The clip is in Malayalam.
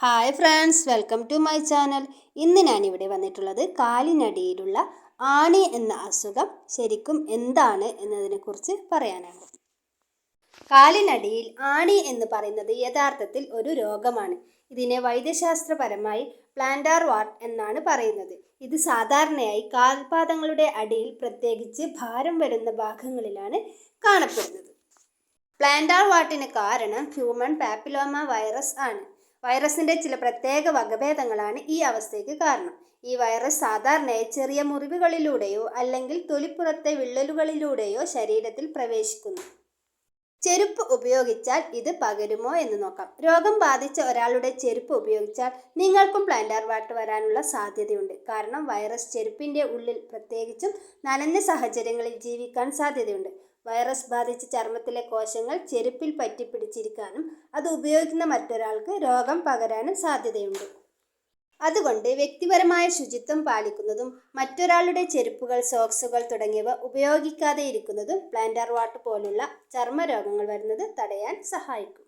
Hi friends, welcome to my channel. ഇന്ന് ഞാനിവിടെ വന്നിട്ടുള്ളത് കാലിനടിയിലുള്ള ആണി എന്ന അസുഖം ശരിക്കും എന്താണ് എന്നതിനെക്കുറിച്ച് പറയാനാണ്. കാലിനടിയിൽ ആണി എന്ന് പറയുന്നത് യഥാർത്ഥത്തിൽ ഒരു രോഗമാണ്. ഇതിനെ വൈദ്യശാസ്ത്രപരമായി പ്ലാന്റാർ വാട്ട് എന്നാണ് പറയുന്നത്. ഇത് സാധാരണയായി കാൽപാദങ്ങളുടെ അടിയിൽ, പ്രത്യേകിച്ച് ഭാരം വരുന്ന ഭാഗങ്ങളിലാണ് കാണപ്പെടുന്നത്. പ്ലാന്റാർ വാട്ടിന് കാരണം ഹ്യൂമൻ പാപ്പിലോമ വൈറസ് ആണ്. വൈറസിന്റെ ചില പ്രത്യേക വകഭേദങ്ങളാണ് ഈ അവസ്ഥയ്ക്ക് കാരണം. ഈ വൈറസ് സാധാരണയായി ചെറിയ മുറിവുകളിലൂടെയോ അല്ലെങ്കിൽ തൊലിപ്പുറത്തെ വിള്ളലുകളിലൂടെയോ ശരീരത്തിൽ പ്രവേശിക്കുന്നു. ചെരുപ്പ് ഉപയോഗിച്ചാൽ ഇത് പകരുമോ എന്ന് നോക്കാം. രോഗം ബാധിച്ച ഒരാളുടെ ചെരുപ്പ് ഉപയോഗിച്ചാൽ നിങ്ങൾക്കും പ്ലാന്റാർ വാട്ട് വരാനുള്ള സാധ്യതയുണ്ട്. കാരണം വൈറസ് ചെരുപ്പിന്റെ ഉള്ളിൽ, പ്രത്യേകിച്ചും നനഞ്ഞ സാഹചര്യങ്ങളിൽ ജീവിക്കാൻ സാധ്യതയുണ്ട്. വൈറസ് ബാധിച്ച ചർമ്മത്തിലെ കോശങ്ങൾ ചെരുപ്പിൽ പറ്റിപ്പിടിച്ചിരിക്കാനും അത് ഉപയോഗിക്കുന്ന മറ്റൊരാൾക്ക് രോഗം പകരാനും സാധ്യതയുണ്ട്. അതുകൊണ്ട് വ്യക്തിപരമായ ശുചിത്വം പാലിക്കുന്നതും മറ്റൊരാളുടെ ചെരുപ്പുകൾ, സോക്സുകൾ തുടങ്ങിയവ ഉപയോഗിക്കാതെ ഇരിക്കുന്നതും പ്ലാന്റാർ വാട്ട് പോലുള്ള ചർമ്മരോഗങ്ങൾ വരുന്നത് തടയാൻ സഹായിക്കും.